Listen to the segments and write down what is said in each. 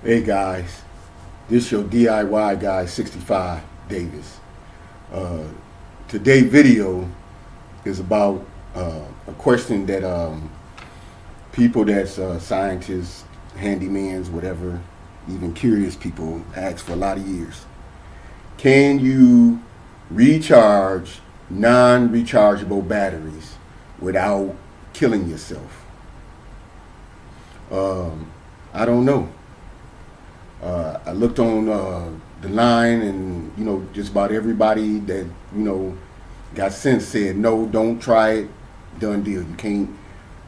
Hey guys, this your DIY guy 65 Davis. Uh, Today video is about a question that people that's scientists, handymans, whatever, even curious people ask for a lot of years. Can you recharge non-rechargeable batteries without killing yourself? I don't know. I looked on the line, and just about everybody that got sense said no, don't try it. Done deal. You can't.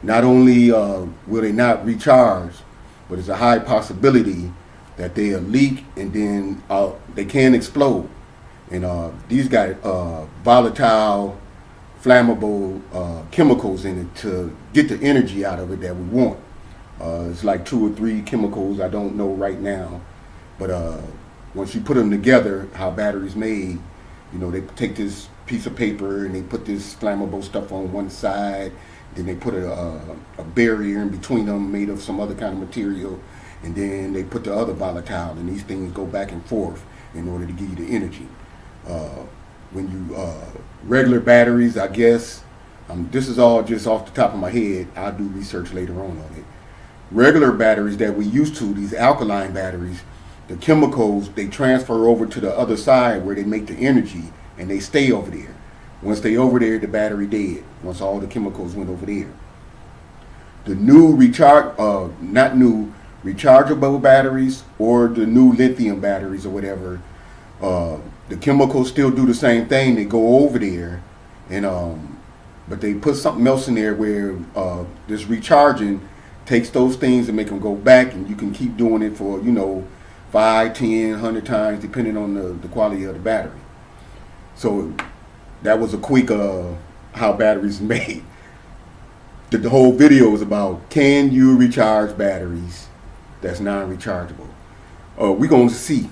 Not only will they not recharge, but it's a high possibility that they'll leak, and then they can explode. And these got volatile, flammable chemicals in it to get the energy out of it that we want. It's like 2 or 3 chemicals. I don't know right now, but once you put them together, how batteries made, they take this piece of paper and they put this flammable stuff on one side, then they put a barrier in between them made of some other kind of material, and then they put the other volatile, and these things go back and forth in order to give you the energy. When you regular batteries, I guess, this is all just off the top of my head. I'll do research later on it. Regular batteries that we used to, these alkaline batteries, the chemicals, they transfer over to the other side where they make the energy, and they stay over there. Once they over there, the battery dead. Once all the chemicals went over there. The new not new rechargeable batteries, or the new lithium batteries or whatever, the chemicals still do the same thing. They go over there, and but they put something else in there where this recharging takes those things and make them go back, and you can keep doing it for 5, 10, 100 times depending on the quality of the battery. So that was a quick how batteries are made. The whole video is about, can you recharge batteries that's non-rechargeable? We're going to see.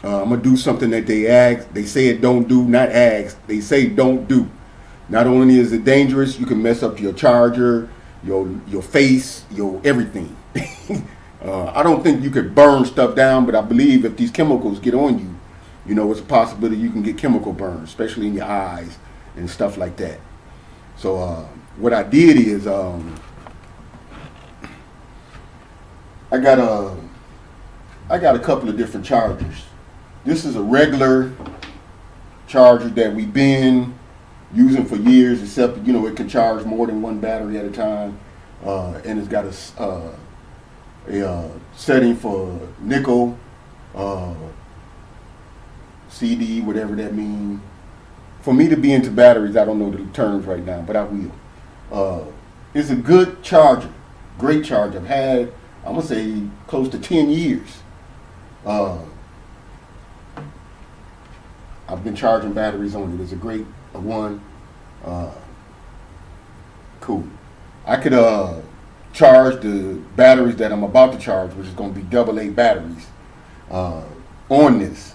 I'm going to do something that they say it don't do, not ask, they say don't do. Not only is it dangerous, you can mess up your charger, your face, your everything. I don't think you could burn stuff down, but I believe if these chemicals get on you, it's a possibility you can get chemical burn, especially in your eyes and stuff like that. So what I did is I got a couple of different chargers. This is a regular charger that we've been using for years, except it can charge more than one battery at a time, and it's got a setting for nickel, CD, whatever that means. For me to be into batteries, I don't know the terms right now, but I will. It's a good charger, great charger. I've had, I'm gonna say, close to 10 years. I've been charging batteries on it. It's a great one. Cool. I could charge the batteries that I'm about to charge, which is going to be AA batteries, on this,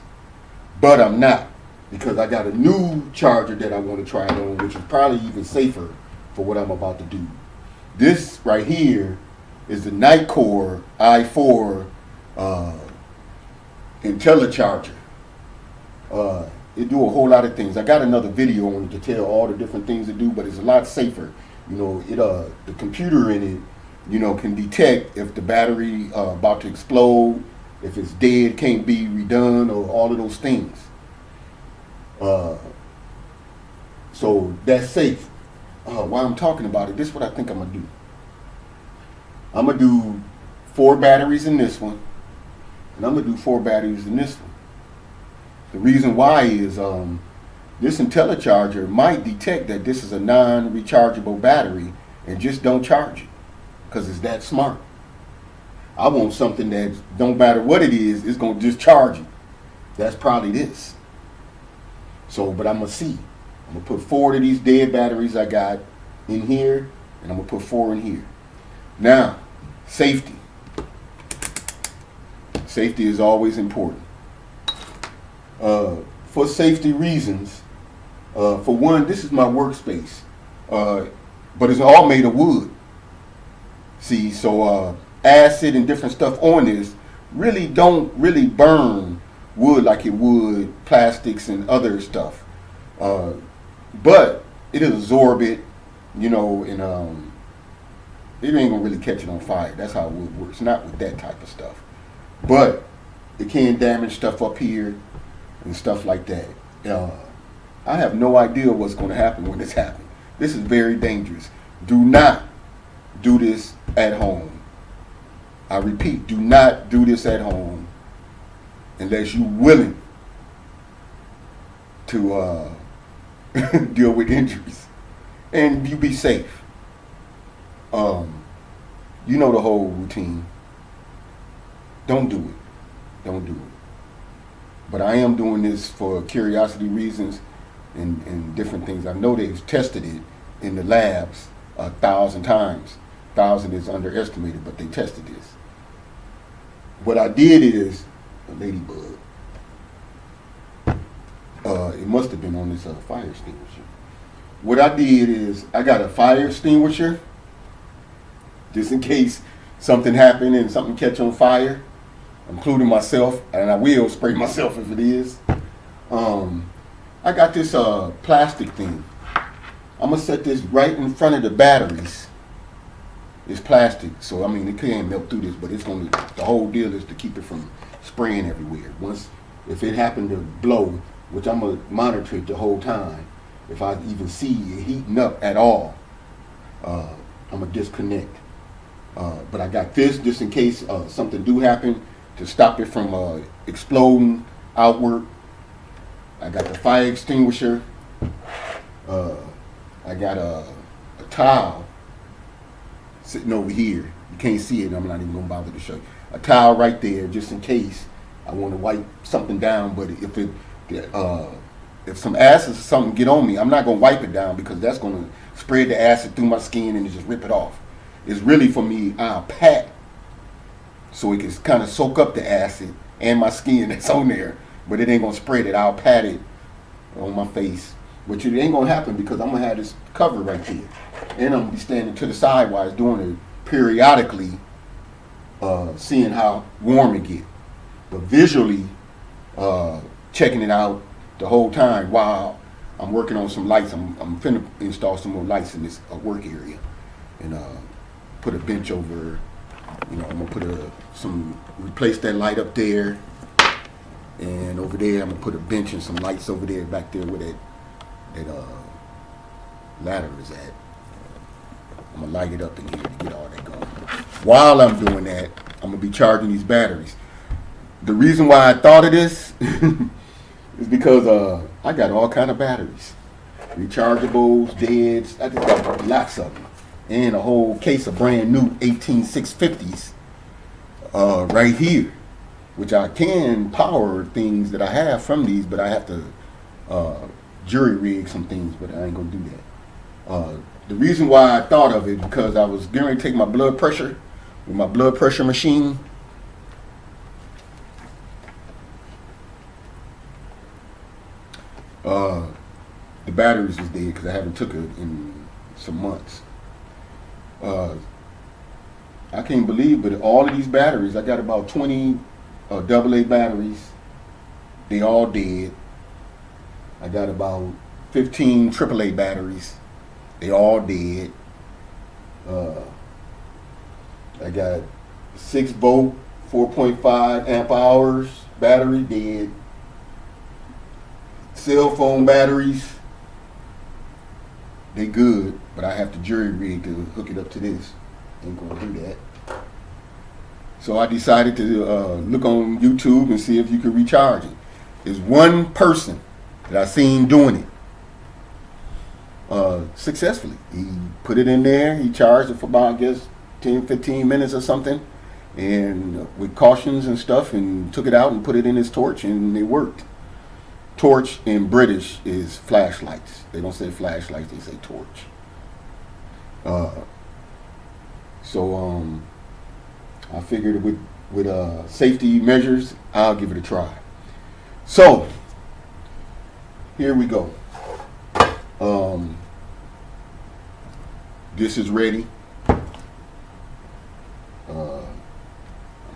but I'm not, because I got a new charger that I want to try it on, which is probably even safer for what I'm about to do. This right here is the Nitecore i4 IntelliCharger. It do a whole lot of things. I got another video on it to tell all the different things it do, but it's a lot safer. The computer in it, can detect if the battery about to explode, if it's dead, can't be redone, or all of those things. So that's safe. While I'm talking about it, this is what I think I'm gonna do. I'm gonna do 4 batteries in this one, and I'm gonna do 4 batteries in this one. The reason why is this IntelliCharger might detect that this is a non-rechargeable battery and just don't charge it, because it's that smart. I want something that don't matter what it is, it's going to just charge it. That's probably this. So, but I'm going to see. I'm going to put 4 of these dead batteries I got in here, and I'm going to put 4 in here. Now, safety. Safety is always important. For safety reasons, for one, this is my workspace, but it's all made of wood. See, so acid and different stuff on this really don't really burn wood like it would plastics and other stuff. But it'll absorb it, and it ain't gonna really catch it on fire. That's how wood works. Not with that type of stuff, but it can damage stuff up here and stuff like that. I have no idea what's going to happen when this happens. This is very dangerous. Do not do this at home. I repeat, do not do this at home unless you're willing to deal with injuries and you be safe. You know the whole routine. Don't do it. Don't do it. But I am doing this for curiosity reasons and different things. I know they've tested it in the labs 1,000 times. 1,000 is underestimated, but they tested this. What I did is a ladybug. It must have been on this fire extinguisher. What I did is I got a fire extinguisher just in case something happened and something catch on fire, including myself, and I will spray myself if it is. I got this plastic thing. I'm gonna set this right in front of the batteries. It's plastic, so I mean it can't melt through this, but it's gonna. The whole deal is to keep it from spraying everywhere. If it happened to blow, which I'm gonna monitor it the whole time. If I even see it heating up at all, I'm gonna disconnect. But I got this just in case something do happen to stop it from exploding outward. I got the fire extinguisher. I got a towel sitting over here. You can't see it. I'm not even gonna bother to show you. A towel right there, just in case I want to wipe something down. But if some acid or something get on me, I'm not gonna wipe it down because that's gonna spread the acid through my skin and just rip it off. It's really for me. I'll pat so it can kind of soak up the acid and my skin that's on there, but it ain't gonna spread it. I'll pat it on my face, which it ain't gonna happen because I'm gonna have this cover right there, and I'm gonna be standing to the side while it's doing it periodically, seeing how warm it get, but visually checking it out the whole time while I'm working on some lights. I'm finna install some more lights in this work area, and put a bench over. I'm gonna replace that light up there, and over there I'm gonna put a bench and some lights over there, back there where that ladder is at. I'm gonna light it up in here to get all that going. While I'm doing that, I'm gonna be charging these batteries. The reason why I thought of this is because I got all kind of batteries, rechargeables, deads. I just got lots of them, and a whole case of brand new 18650s right here, which I can power things that I have from these, but I have to jury rig some things, but I ain't gonna do that. The reason why I thought of it because I was getting ready to take my blood pressure with my blood pressure machine. The batteries was dead because I haven't took it in some months. I can't believe, but all of these batteries, I got about 20 AA batteries. They all dead. I got about 15 AAA batteries. They all dead. I got 6 volt, 4.5 amp hours battery dead. Cell phone batteries, they good, but I have to jury rig to hook it up to this. Ain't gonna do that. So I decided to look on YouTube and see if you could recharge it. There's one person that I seen doing it successfully. He put it in there, he charged it for about, I guess, 10, 15 minutes or something, and with cautions and stuff, and took it out and put it in his torch, and it worked. Torch in British is flashlights. They don't say flashlights, they say torch. So I figured with safety measures, I'll give it a try. So here we go. This is ready. I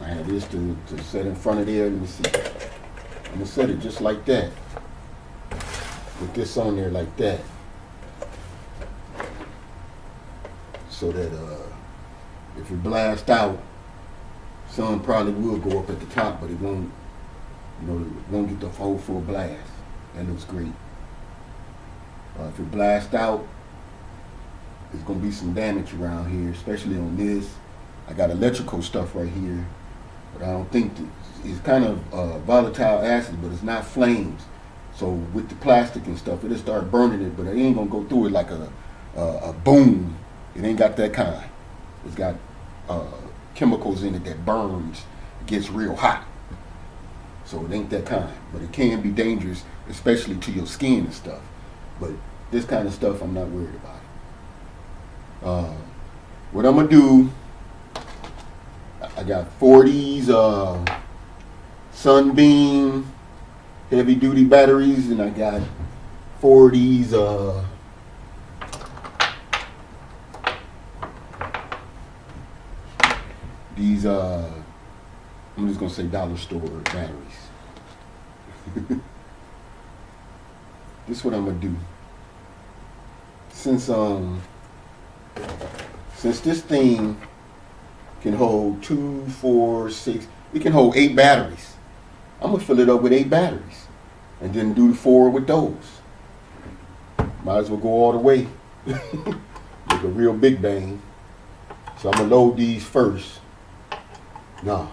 have this this to set in front of there. Let me see. I'm gonna set it just like that. Put this on there like that, so that if it blasts out, sun probably will go up at the top, but it won't. You know, it won't get the whole full blast. That looks great. If it blasts out, there's gonna be some damage around here, especially on this. I got electrical stuff right here, but I don't think it's kind of volatile acid, but it's not flames. So with the plastic and stuff, it'll start burning it, but it ain't gonna go through it like a boom. It ain't got that kind. It's got chemicals in it that burns, it gets real hot. So it ain't that kind, but it can be dangerous, especially to your skin and stuff. But this kind of stuff, I'm not worried about. What I'm gonna do, I got 40s Sunbeam heavy duty batteries, and I got 40s these I'm just gonna say dollar store batteries. This is what I'm gonna do. Since this thing can hold 2, 4, 6, it can hold 8 batteries. I'm gonna fill it up with 8 batteries, and then do the 4 with those. Might as well go all the way. Make a real big bang. So I'm gonna load these first. No,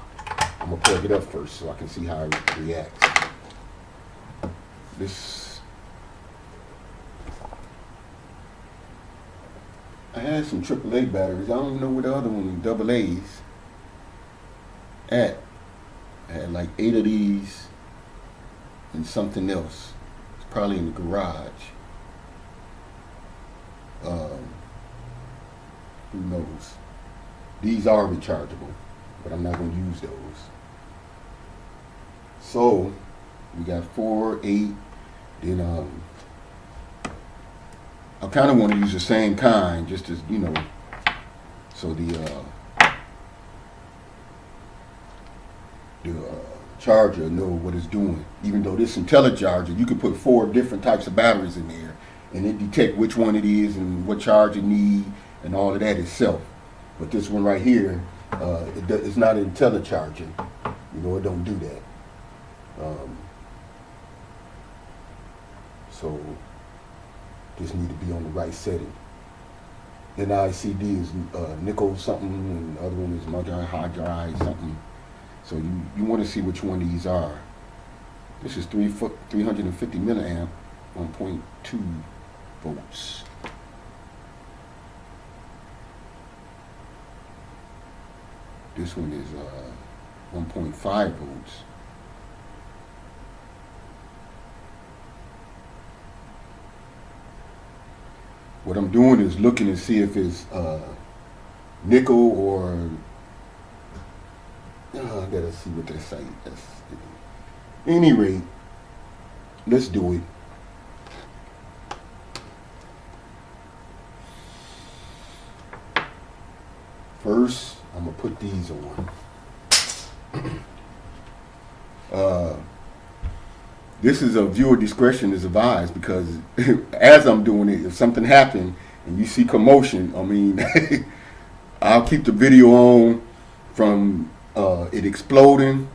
I'm gonna plug it up first so I can see how it reacts. I had some AAA batteries. I don't even know where the other one, double A's, at. I had like 8 of these and something else. It's probably in the garage. Who knows? These are rechargeable, but I'm not going to use those. So we got 4, 8. Then I kind of want to use the same kind, just as, you know, so the charger know what it's doing. Even though this IntelliCharger, you can put 4 different types of batteries in there, and it detect which one it is and what charge it need and all of that itself. But this one right here, it's not IntelliCharger. You know, it don't do that. So just need to be on the right setting. Then ICD is nickel something, and the other one is multi-hydride something. So you want to see which one these are. This is 350 milliamp, 1.2 volts. This one is 1.5 volts. What I'm doing is looking to see if it's nickel or I gotta see what they say. At any rate, let's do it. First, I'm gonna put these on. This is a viewer discretion is advised, because as I'm doing it, if something happened and you see commotion, I mean, I'll keep the video on from it exploding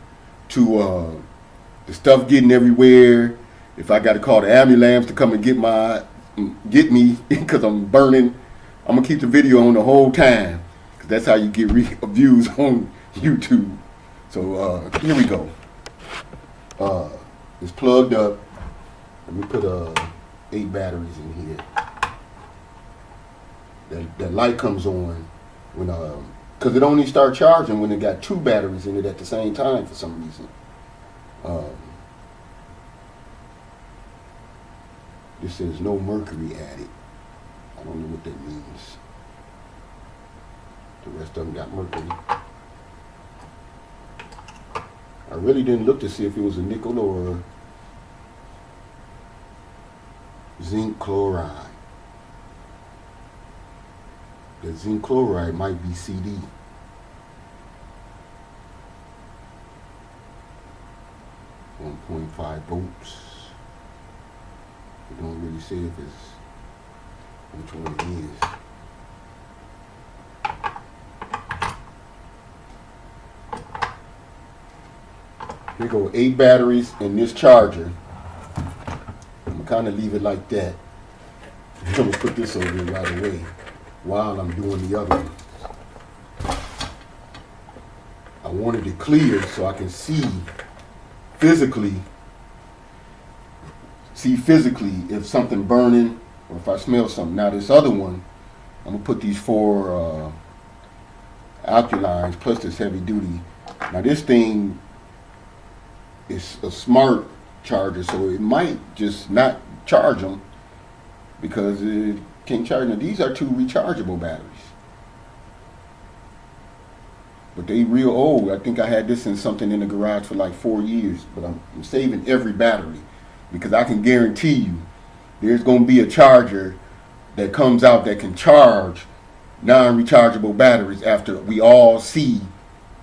to the stuff getting everywhere. If I got to call the ambulance to come and get me because I'm burning, I'm gonna keep the video on the whole time, because that's how you get views on YouTube. So here we go. It's plugged up. Let me put 8 batteries in here. That light comes on when because it only start charging when it got 2 batteries in it at the same time for some reason. This says no mercury added. I don't know what that means. The rest of them got mercury. I really didn't look to see if it was a nickel or zinc chloride. The zinc chloride might be CD. 1.5 volts. It don't really say if it's which one it is. Here go 8 batteries in this charger. I'm gonna kind of leave it like that. I'm gonna put this over here right away while I'm doing the other one. I wanted it clear so I can see physically if something burning or if I smell something. Now this other one, I'm gonna put these 4 alkalines plus this heavy duty. Now this thing is a smart charger, so it might just not charge them because it can't charge them. These are 2 rechargeable batteries, but they real old. I think I had this in something in the garage for like 4 years, but I'm saving every battery because I can guarantee you there's going to be a charger that comes out that can charge non-rechargeable batteries after we all see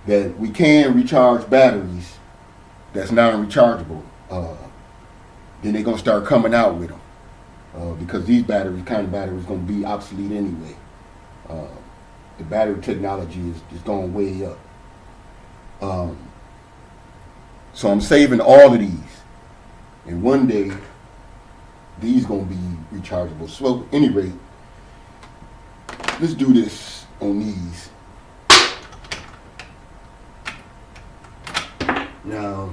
that we can recharge batteries that's non-rechargeable. Then they're going to start coming out with them because these batteries, kind of batteries, going to be obsolete anyway. The battery technology is going way up. So I'm saving all of these. And one day, these going to be rechargeable. So at any rate, let's do this on these. Now,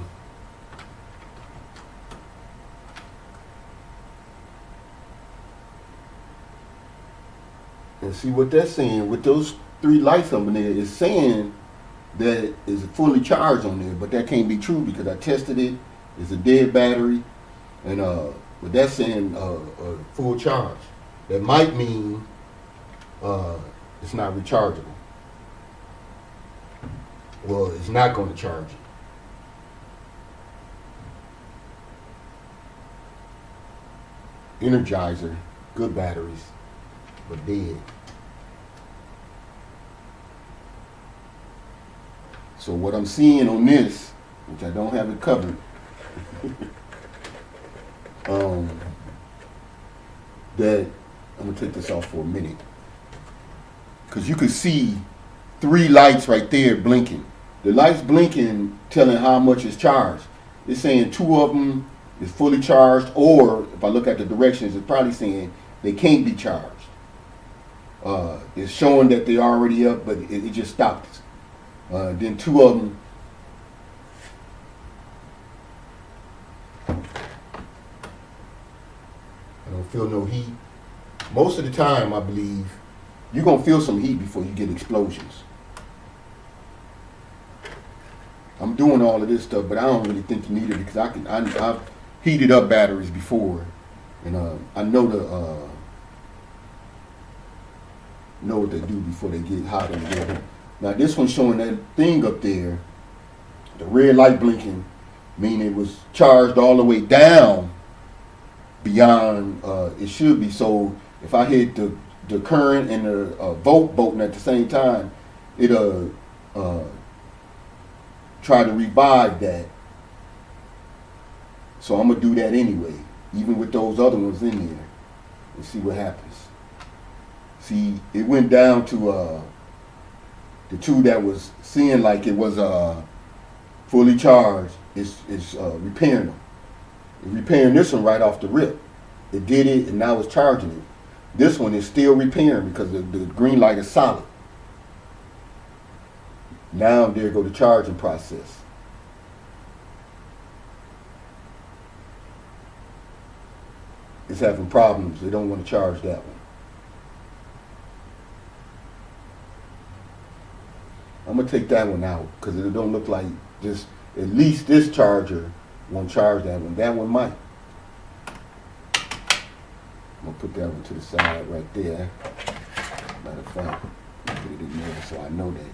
and see what that's saying with those 3 lights up in there. It's saying that it's fully charged on there, but that can't be true because I tested it. It's a dead battery, and but that's saying full charge. That might mean it's not rechargeable. Well, it's not going to charge it. Energizer, good batteries, but dead. So what I'm seeing on this, which I don't have it covered, that I'm gonna take this off for a minute, because you can see 3 lights right there blinking. The lights blinking telling how much is charged. It's saying 2 of them is fully charged, or if I look at the directions, it's probably saying they can't be charged. It's showing that they're already up, but it just stopped. Then 2 of them, I don't feel no heat. Most of the time, I believe, you're going to feel some heat before you get explosions. I'm doing all of this stuff, but I don't really think you need it because I've heated up batteries before, and I know know what they do before they get hot and get. Now this one's showing that thing up there, the red light blinking, meaning it was charged all the way down beyond it should be. So if I hit the current and the volt button at the same time, it'll try to revive that. So I'm gonna do that anyway, even with those other ones in there, and see what happens. See, it went down to the 2 that was seeing like it was fully charged. It's repairing them. It's repairing this one right off the rip. It did it, and now it's charging it. This one is still repairing because the green light is solid. Now there go the charging process. It's having problems. They don't want to charge that one. I'm going to take that one out because it don't look like just, at least this charger won't charge that one. That one might. I'm going to put that one to the side right there. Matter of fact, I'll put it in there so I know that.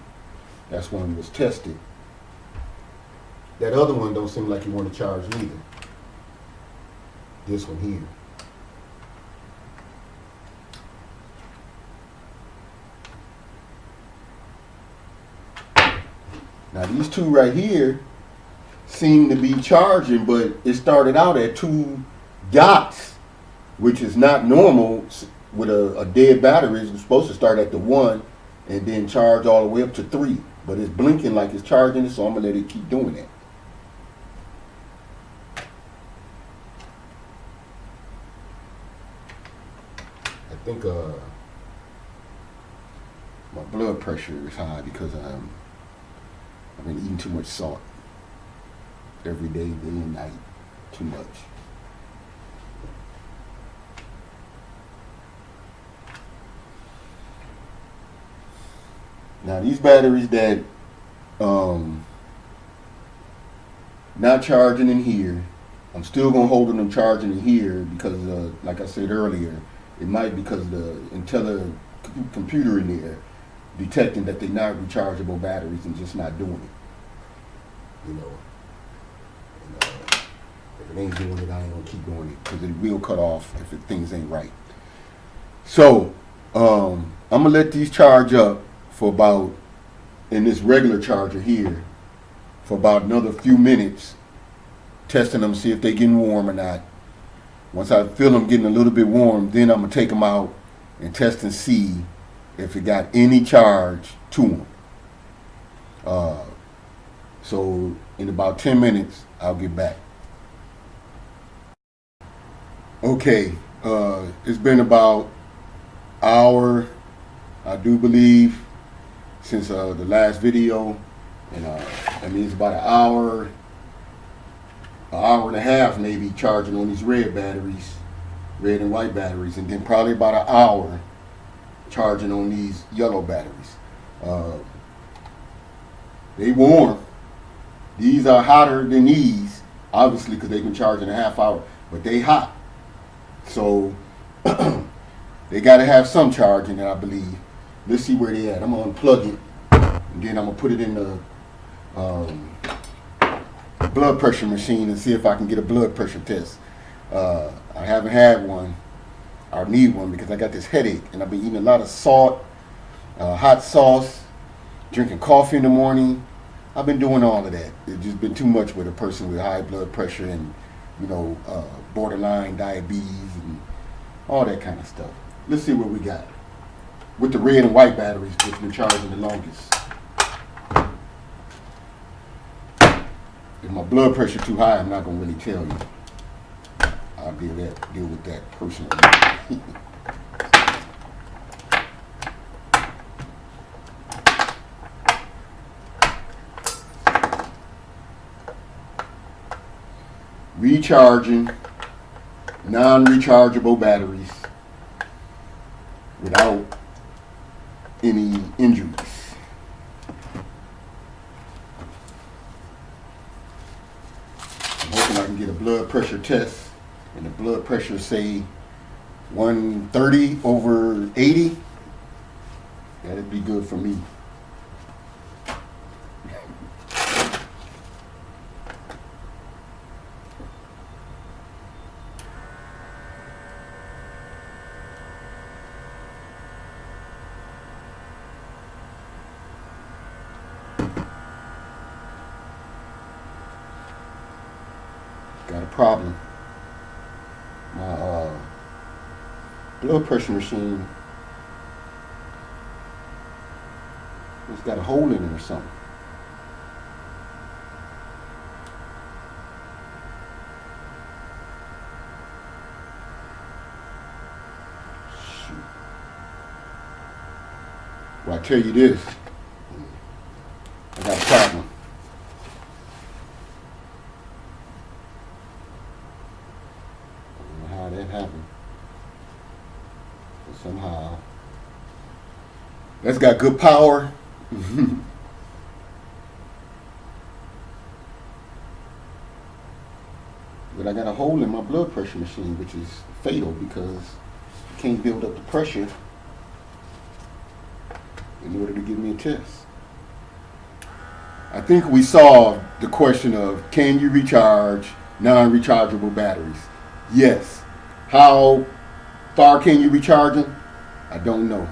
That's one that was tested. That other one don't seem like you want to charge either. This one here. Now these 2 right here, seemed to be charging, but it started out at 2 dots, which is not normal with a dead battery. It's supposed to start at the 1 and then charge all the way up to 3. But it's blinking like it's charging it, so I'm gonna let it keep doing that. I think my blood pressure is high because I've been eating too much salt every day, day and night, too much. Now these batteries that not charging in here, I'm still gonna hold them charging in here because, like I said earlier, it might be because the computer in there detecting that they're not rechargeable batteries and just not doing it. You know, and, if it ain't doing it, I ain't gonna keep doing it because it will cut off if things ain't right. So I'm gonna let these charge up for about, in this regular charger here, for about another few minutes, testing them, see if they're getting warm or not. Once I feel them getting a little bit warm, then I'm gonna take them out and test and see if it got any charge to them. So in about 10 minutes, I'll get back. Okay, it's been about hour, I do believe, since the last video, and I mean it's about an hour and a half maybe charging on these red batteries, red and white batteries, and then probably about an hour charging on these yellow batteries. They warm. These are hotter than these, obviously, because they've been charging a half hour, but they hot. So they got to have some charge in it, I believe. Let's see where they at. I'm gonna unplug it, and then I'm gonna put it in the blood pressure machine and see if I can get a blood pressure test. I haven't had one. I need one because I got this headache, and I've been eating a lot of salt, hot sauce, drinking coffee in the morning. I've been doing all of that. It's just been too much with a person with high blood pressure and, you know, borderline diabetes and all that kind of stuff. Let's see what we got with the red and white batteries, which been charging the longest. If my blood pressure too high, I'm not gonna really tell you. I'll deal with that personally. Recharging non-rechargeable batteries without any injuries. I'm hoping I can get a blood pressure test and the blood pressure say 130/80. That'd be good for me. Got a problem. My blood pressure machine, it's got a hole in it or something. Shoot. Well, I tell you this, I got a problem. That happened, but somehow that's got good power. But I got a hole in my blood pressure machine, which is fatal because you can't build up the pressure in order to give me a test. I think we solved the question of, can you recharge non-rechargeable batteries? Yes. How far can you recharge them? I don't know.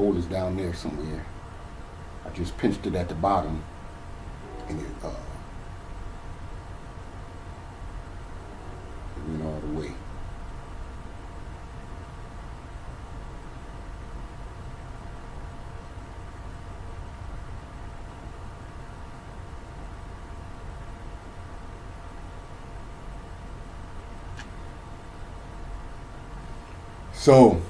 hole is down there somewhere. I just pinched it at the bottom, and it went all the way. So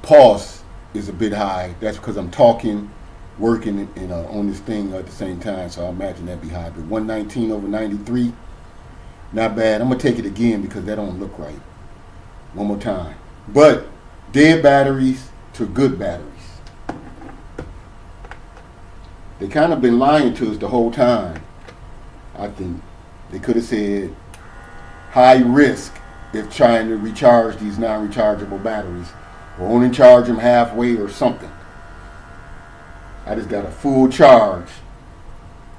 pulse is a bit high. That's because I'm talking, working, and on this thing at the same time. So I imagine that'd be high. But 119 over 93, not bad. I'm gonna take it again because that don't look right. One more time. But dead batteries to good batteries. They kind of been lying to us the whole time. I think they could have said high risk if trying to recharge these non-rechargeable batteries, or only charge them halfway or something. I just got a full charge.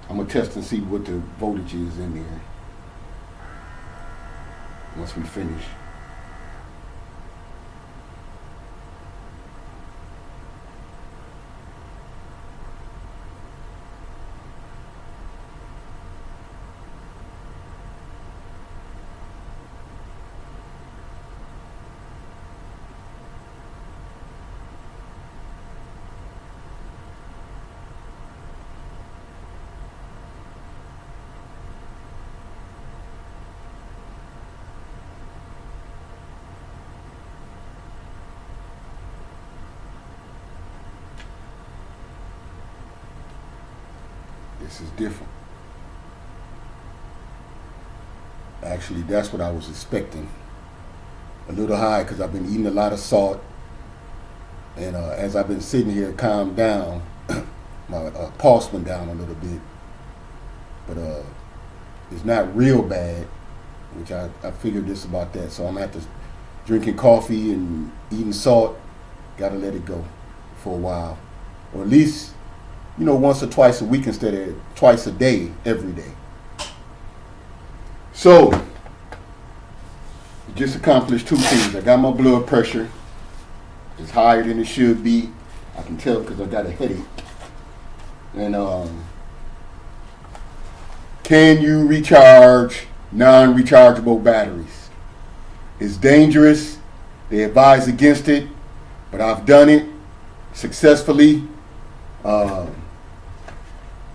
I'm gonna test and see what the voltage is in there once we finish. This is different. Actually, that's what I was expecting. A little high because I've been eating a lot of salt. And as I've been sitting here calmed down, my pulse went down a little bit. But it's not real bad, which I figured this about that. So I'm going to have to drinking coffee and eating salt. Got to let it go for a while. Or at least, once or twice a week instead of twice a day, every day. So, just accomplished two things. I got my blood pressure. It's higher than it should be. I can tell because I got a headache. And can you recharge non-rechargeable batteries? It's dangerous. They advise against it, but I've done it successfully.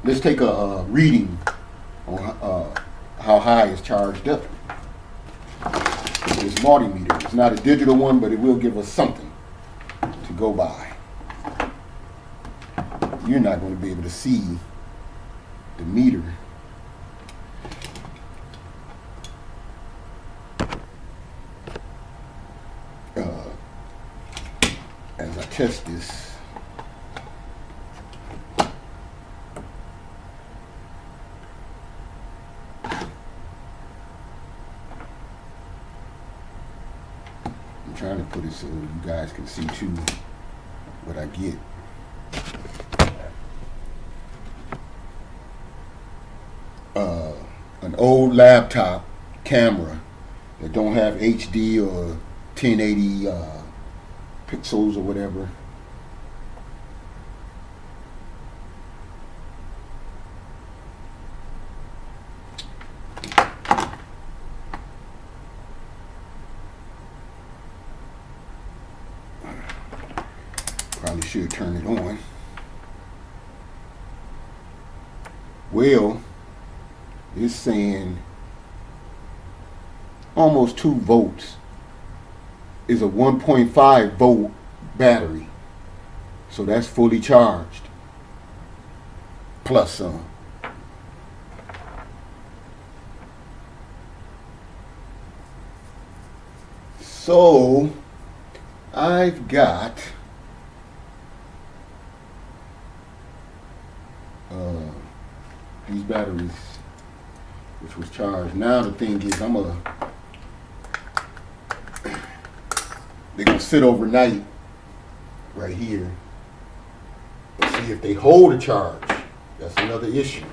Let's take a reading on how high it's charged up. This multimeter. It's not a digital one, but it will give us something to go by. You're not going to be able to see the meter. As I test this. Trying to put it so you guys can see too what I get. An old laptop camera that don't have HD or 1080 pixels or whatever. Probably should turn it on. Well, it's saying almost 2 volts is a 1.5 volt battery. So that's fully charged. Plus some. So I've got these batteries, which was charged. Now the thing is, they're gonna sit overnight right here. Let's see if they hold a charge. That's another issue.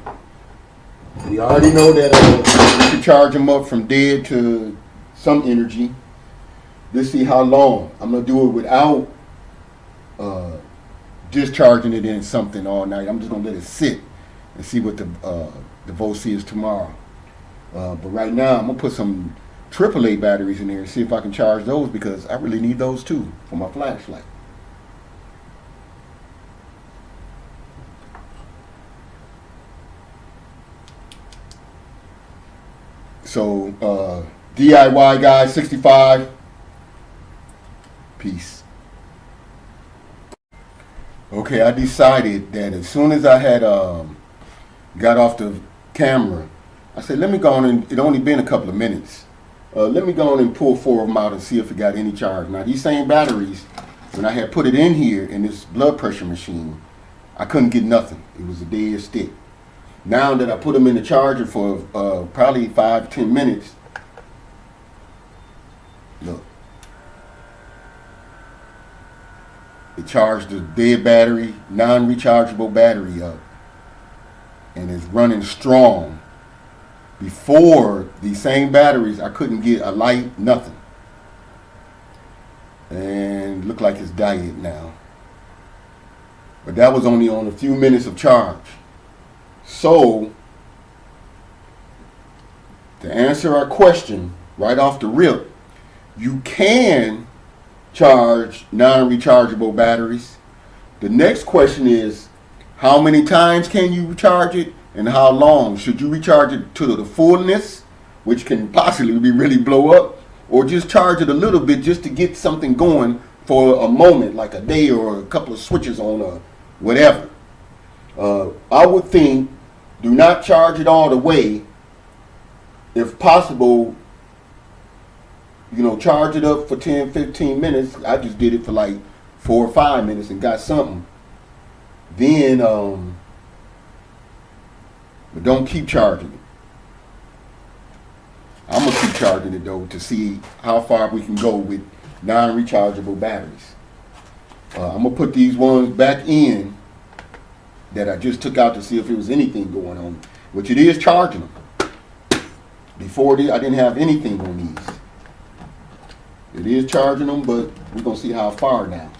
We already know that we can charge them up from dead to some energy. Let's see how long. I'm gonna do it without discharging it in something all night. I'm just gonna let it sit and see what the volts is tomorrow. But right now, I'm gonna put some AAA batteries in there and see if I can charge those, because I really need those too for my flashlight. So DIY guy 65. Peace. Okay, I decided that as soon as I had got off the camera, I said, let me go on, and it only been a couple of minutes. Let me go on and pull 4 of them out and see if it got any charge. Now, these same batteries, when I had put it in here in this blood pressure machine, I couldn't get nothing. It was a dead stick. Now that I put them in the charger for probably 5-10 minutes, look, it charged the dead battery, non-rechargeable battery up, and it's running strong. Before, these same batteries, I couldn't get a light, nothing. And look like it's died now. But that was only on a few minutes of charge. So, to answer our question right off the rip, you can charge non-rechargeable batteries. The next question is, how many times can you recharge it, and how long? Should you recharge it to the fullness, which can possibly really blow up, or just charge it a little bit just to get something going for a moment, like a day or a couple of switches on or whatever? I would think, do not charge it all the way. If possible, charge it up for 10-15 minutes. I just did it for like 4 or 5 minutes and got something. Then, but don't keep charging it. I'm going to keep charging it though to see how far we can go with non-rechargeable batteries. I'm going to put these ones back in that I just took out to see if there was anything going on, which it is charging them. Before I didn't have anything on these. It is charging them, but we're going to see how far now.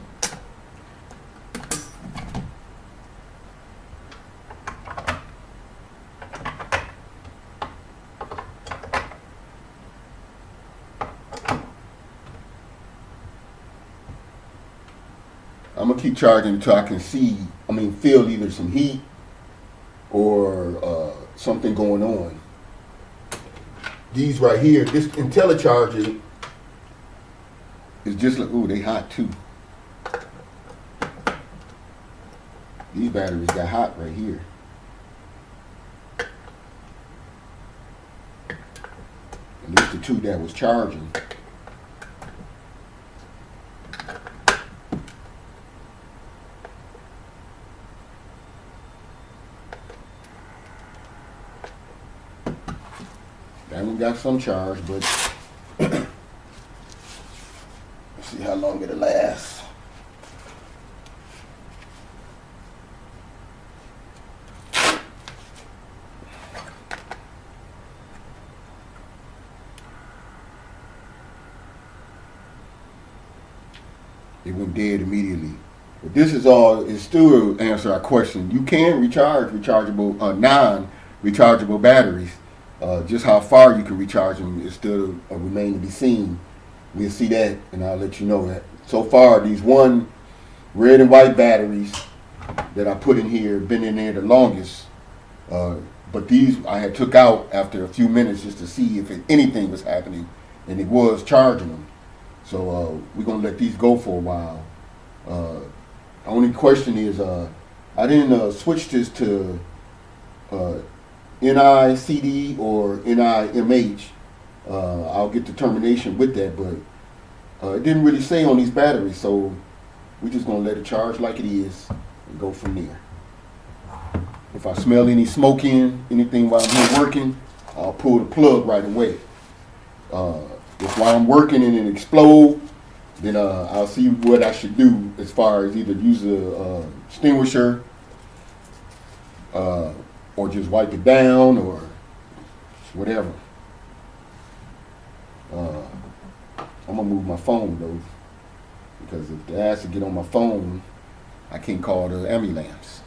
I'm going to keep charging until I can feel either some heat or something going on. These right here, this IntelliCharger is just like, ooh, they hot too. These batteries got hot right here. And this the 2 that was charging. That one got some charge, but let's see how long it'll last. It went dead immediately. But this is still to answer our question. You can recharge non-rechargeable batteries. Just how far you can recharge them is still remain to be seen. We'll see that, and I'll let you know that. So far, these 1 red and white batteries that I put in here have been in there the longest. But these I had took out after a few minutes just to see if anything was happening, and it was charging them. So we're going to let these go for a while. The only question is, I didn't switch this to NICD or NIMH. I'll get the termination with that, but it didn't really say on these batteries, so we're just going to let it charge like it is and go from there. If I smell any smoke anything while I'm here working, I'll pull the plug right away. If while I'm working and it explode, then I'll see what I should do as far as either use a extinguisher or just wipe it down or whatever. I'm gonna move my phone though, because if they ask to get on my phone, I can't call the ambulance.